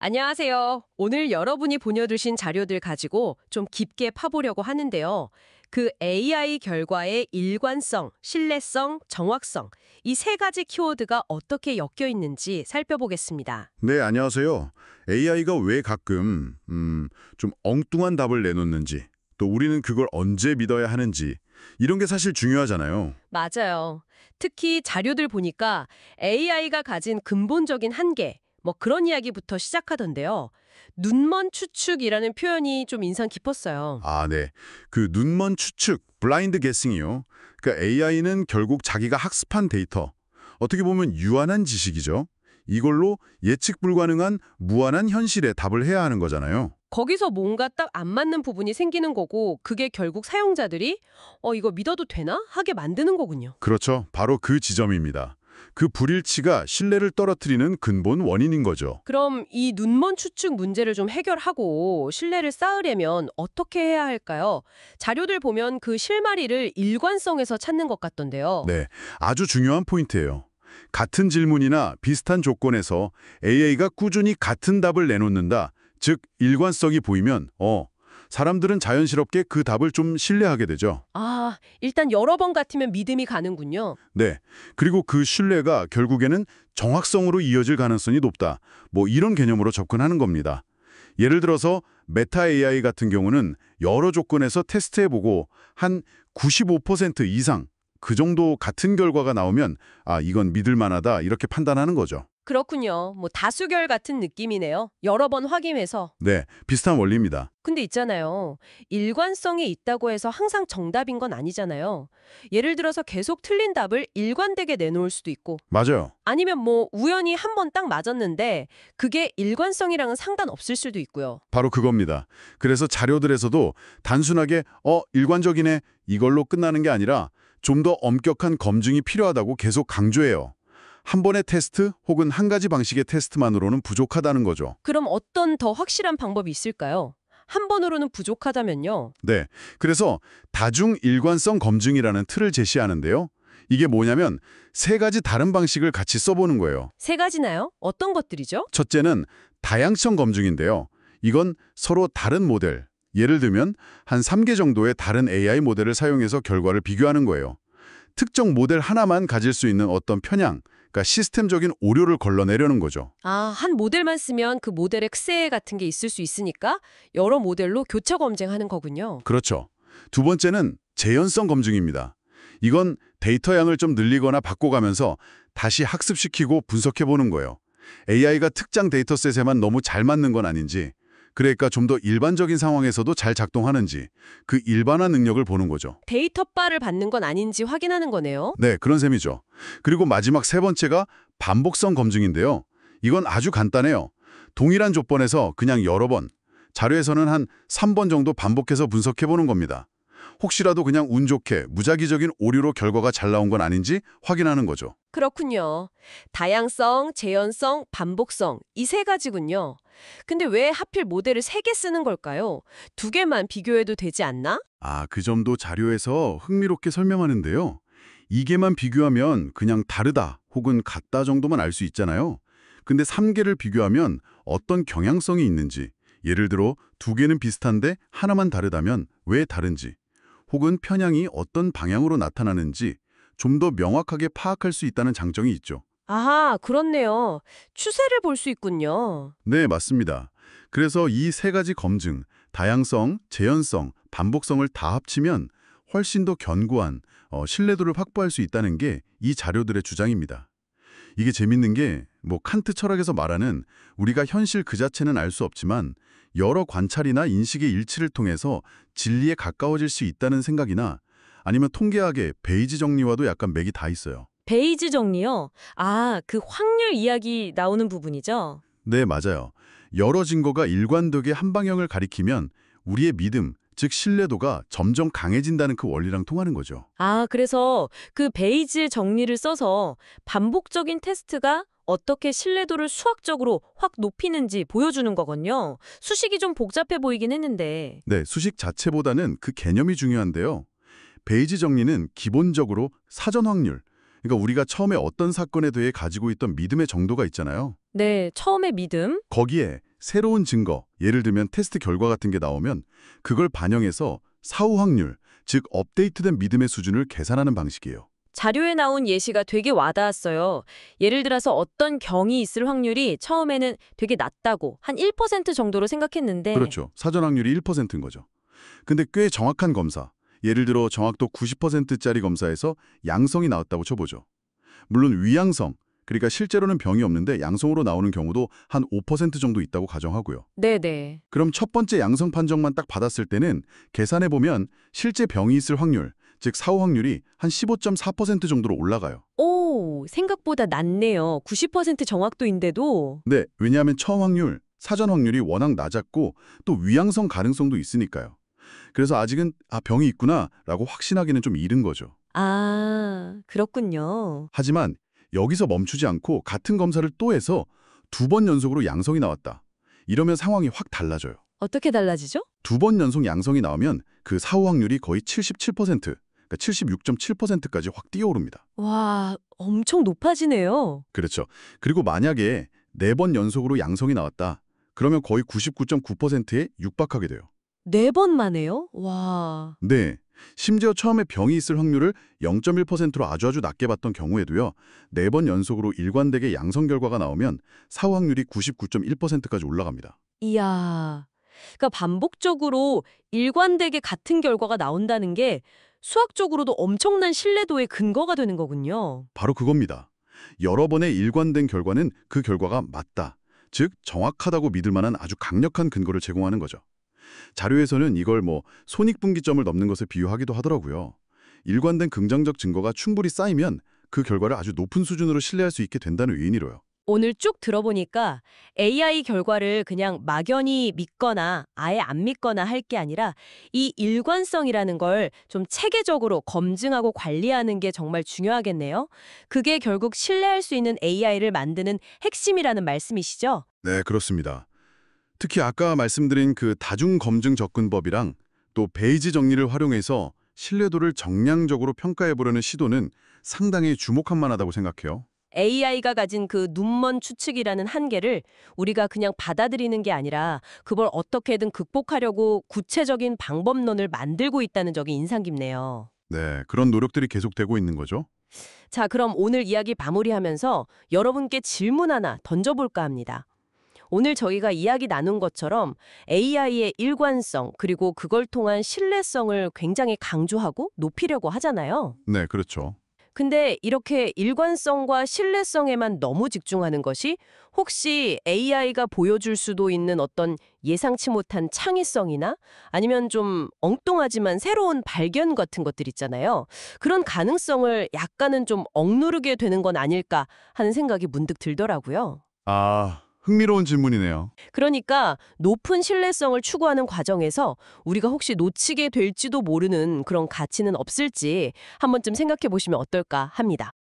안녕하세요. 오늘 여러분이 보내주신 자료들 가지고 좀 깊게 파보려고 하는데요. 그 AI 결과의 일관성, 신뢰성, 정확성, 이 세 가지 키워드가 어떻게 엮여 있는지 살펴보겠습니다. 네, 안녕하세요. AI가 왜 가끔 좀 엉뚱한 답을 내놓는지, 또 우리는 그걸 언제 믿어야 하는지 이런 게 사실 중요하잖아요. 맞아요. 특히 자료들 보니까 AI가 가진 근본적인 한계, 뭐 그런 이야기부터 시작하던데요. 눈먼 추측이라는 표현이 좀 인상 깊었어요. 아, 네. 그 눈먼 추측, 블라인드 게싱이요. 그러니까 AI는 결국 자기가 학습한 데이터, 어떻게 보면 유한한 지식이죠. 이걸로 예측 불가능한 무한한 현실에 답을 해야 하는 거잖아요. 거기서 뭔가 딱 안 맞는 부분이 생기는 거고 그게 결국 사용자들이 이거 믿어도 되나? 하게 만드는 거군요. 그렇죠. 바로 그 지점입니다. 그 불일치가 신뢰를 떨어뜨리는 근본 원인인 거죠. 그럼 이 눈먼 추측 문제를 좀 해결하고 신뢰를 쌓으려면 어떻게 해야 할까요? 자료들 보면 그 실마리를 일관성에서 찾는 것 같던데요. 네, 아주 중요한 포인트예요. 같은 질문이나 비슷한 조건에서 AI가 꾸준히 같은 답을 내놓는다. 즉, 일관성이 보이면 사람들은 자연스럽게 그 답을 좀 신뢰하게 되죠. 일단 여러 번 같으면 믿음이 가는군요. 네, 그리고 그 신뢰가 결국에는 정확성으로 이어질 가능성이 높다. 뭐 이런 개념으로 접근하는 겁니다. 예를 들어서 메타 AI 같은 경우는 여러 조건에서 테스트해보고 한 95% 이상 그 정도 같은 결과가 나오면 이건 믿을 만하다 이렇게 판단하는 거죠. 그렇군요. 뭐 다수결 같은 느낌이네요. 여러 번 확인해서. 네, 비슷한 원리입니다. 근데 있잖아요. 일관성이 있다고 해서 항상 정답인 건 아니잖아요. 예를 들어서 계속 틀린 답을 일관되게 내놓을 수도 있고 맞아요. 아니면 뭐 우연히 한 번 딱 맞았는데 그게 일관성이랑은 상관없을 수도 있고요. 바로 그겁니다. 그래서 자료들에서도 단순하게 일관적이네 이걸로 끝나는 게 아니라 좀 더 엄격한 검증이 필요하다고 계속 강조해요. 한 번의 테스트 혹은 한 가지 방식의 테스트만으로는 부족하다는 거죠. 그럼 어떤 더 확실한 방법이 있을까요? 한 번으로는 부족하다면요. 네, 그래서 다중 일관성 검증이라는 틀을 제시하는데요. 이게 뭐냐면 세 가지 다른 방식을 같이 써보는 거예요. 세 가지나요? 어떤 것들이죠? 첫째는 다양성 검증인데요. 이건 서로 다른 모델, 예를 들면 한 3개 정도의 다른 AI 모델을 사용해서 결과를 비교하는 거예요. 특정 모델 하나만 가질 수 있는 어떤 편향, 그러니까 시스템적인 오류를 걸러내려는 거죠. 한 모델만 쓰면 그 모델의 흑세 같은 게 있을 수 있으니까 여러 모델로 교차 검증하는 거군요. 그렇죠. 두 번째는 재현성 검증입니다. 이건 데이터 양을 좀 늘리거나 바꿔가면서 다시 학습시키고 분석해보는 거예요. AI가 특정 데이터셋에만 너무 잘 맞는 건 아닌지, 그러니까 좀 더 일반적인 상황에서도 잘 작동하는지 그 일반화 능력을 보는 거죠. 데이터 바를 받는 건 아닌지 확인하는 거네요. 네, 그런 셈이죠. 그리고 마지막 세 번째가 반복성 검증인데요. 이건 아주 간단해요. 동일한 조건에서 그냥 여러 번, 자료에서는 한 3번 정도 반복해서 분석해보는 겁니다. 혹시라도 그냥 운 좋게 무작위적인 오류로 결과가 잘 나온 건 아닌지 확인하는 거죠. 그렇군요. 다양성, 재현성, 반복성 이 세 가지군요. 근데 왜 하필 모델을 세 개 쓰는 걸까요? 두 개만 비교해도 되지 않나? 그 점도 자료에서 흥미롭게 설명하는데요. 이개만 비교하면 그냥 다르다 혹은 같다 정도만 알 수 있잖아요. 근데 3개를 비교하면 어떤 경향성이 있는지, 예를 들어 두 개는 비슷한데 하나만 다르다면 왜 다른지, 혹은 편향이 어떤 방향으로 나타나는지 좀 더 명확하게 파악할 수 있다는 장점이 있죠. 그렇네요. 추세를 볼 수 있군요. 네, 맞습니다. 그래서 이 세 가지 검증, 다양성, 재현성, 반복성을 다 합치면 훨씬 더 견고한 신뢰도를 확보할 수 있다는 게 이 자료들의 주장입니다. 이게 재밌는 게 칸트 철학에서 말하는 우리가 현실 그 자체는 알 수 없지만 여러 관찰이나 인식의 일치를 통해서 진리에 가까워질 수 있다는 생각이나 아니면 통계학의 베이지 정리와도 약간 맥이 다 있어요. 베이지 정리요? 그 확률 이야기 나오는 부분이죠? 네, 맞아요. 여러 증거가 일관되게 한 방향을 가리키면 우리의 믿음, 즉 신뢰도가 점점 강해진다는 그 원리랑 통하는 거죠. 그래서 그 베이지 정리를 써서 반복적인 테스트가 어떻게 신뢰도를 수학적으로 확 높이는지 보여주는 거군요. 수식이 좀 복잡해 보이긴 했는데. 네, 수식 자체보다는 그 개념이 중요한데요. 베이지 정리는 기본적으로 사전 확률, 그러니까 우리가 처음에 어떤 사건에 대해 가지고 있던 믿음의 정도가 있잖아요. 네, 처음에 믿음. 거기에 새로운 증거, 예를 들면 테스트 결과 같은 게 나오면 그걸 반영해서 사후 확률, 즉 업데이트된 믿음의 수준을 계산하는 방식이에요. 자료에 나온 예시가 되게 와닿았어요. 예를 들어서 어떤 경이 있을 확률이 처음에는 되게 낮다고 한 1% 정도로 생각했는데 그렇죠. 사전 확률이 1%인 거죠. 근데 꽤 정확한 검사, 예를 들어 정확도 90%짜리 검사에서 양성이 나왔다고 쳐보죠. 물론 위양성, 그러니까 실제로는 병이 없는데 양성으로 나오는 경우도 한 5% 정도 있다고 가정하고요. 네네. 그럼 첫 번째 양성 판정만 딱 받았을 때는 계산해보면 실제 병이 있을 확률, 즉 사후 확률이 한 15.4% 정도로 올라가요. 오, 생각보다 낮네요. 90% 정확도인데도. 네, 왜냐하면 처음 확률, 사전 확률이 워낙 낮았고 또 위양성 가능성도 있으니까요. 그래서 아직은 병이 있구나 라고 확신하기는 좀 이른 거죠. 아, 그렇군요. 하지만 여기서 멈추지 않고 같은 검사를 또 해서 2번 연속으로 양성이 나왔다. 이러면 상황이 확 달라져요. 어떻게 달라지죠? 2번 연속 양성이 나오면 그 사후 확률이 거의 77%, 그러니까 76.7%까지 확 뛰어오릅니다. 와, 엄청 높아지네요. 그렇죠. 그리고 만약에 4번 연속으로 양성이 나왔다. 그러면 거의 99.9%에 육박하게 돼요. 4번 만에요? 와. 네. 심지어 처음에 병이 있을 확률을 0.1%로 아주 낮게 봤던 경우에도요. 4번 연속으로 일관되게 양성 결과가 나오면 사후 확률이 99.1%까지 올라갑니다. 이야. 그러니까 반복적으로 일관되게 같은 결과가 나온다는 게 수학적으로도 엄청난 신뢰도의 근거가 되는 거군요. 바로 그겁니다. 여러 번의 일관된 결과는 그 결과가 맞다. 즉 정확하다고 믿을 만한 아주 강력한 근거를 제공하는 거죠. 자료에서는 이걸 손익분기점을 넘는 것을 비유하기도 하더라고요. 일관된 긍정적 증거가 충분히 쌓이면 그 결과를 아주 높은 수준으로 신뢰할 수 있게 된다는 의미로요. 오늘 쭉 들어보니까 AI 결과를 그냥 막연히 믿거나 아예 안 믿거나 할 게 아니라 이 일관성이라는 걸 좀 체계적으로 검증하고 관리하는 게 정말 중요하겠네요. 그게 결국 신뢰할 수 있는 AI를 만드는 핵심이라는 말씀이시죠? 네, 그렇습니다. 특히 아까 말씀드린 그 다중검증 접근법이랑 또 베이지 정리를 활용해서 신뢰도를 정량적으로 평가해보려는 시도는 상당히 주목할 만하다고 생각해요. AI가 가진 그 눈먼 추측이라는 한계를 우리가 그냥 받아들이는 게 아니라 그걸 어떻게든 극복하려고 구체적인 방법론을 만들고 있다는 점이 인상 깊네요. 네, 그런 노력들이 계속되고 있는 거죠. 자, 그럼 오늘 이야기 마무리하면서 여러분께 질문 하나 던져볼까 합니다. 오늘 저희가 이야기 나눈 것처럼 AI의 일관성 그리고 그걸 통한 신뢰성을 굉장히 강조하고 높이려고 하잖아요. 네, 그렇죠. 근데 이렇게 일관성과 신뢰성에만 너무 집중하는 것이 혹시 AI가 보여줄 수도 있는 어떤 예상치 못한 창의성이나 아니면 좀 엉뚱하지만 새로운 발견 같은 것들 있잖아요. 그런 가능성을 약간은 좀 억누르게 되는 건 아닐까 하는 생각이 문득 들더라고요. 흥미로운 질문이네요. 그러니까 높은 신뢰성을 추구하는 과정에서 우리가 혹시 놓치게 될지도 모르는 그런 가치는 없을지 한 번쯤 생각해 보시면 어떨까 합니다.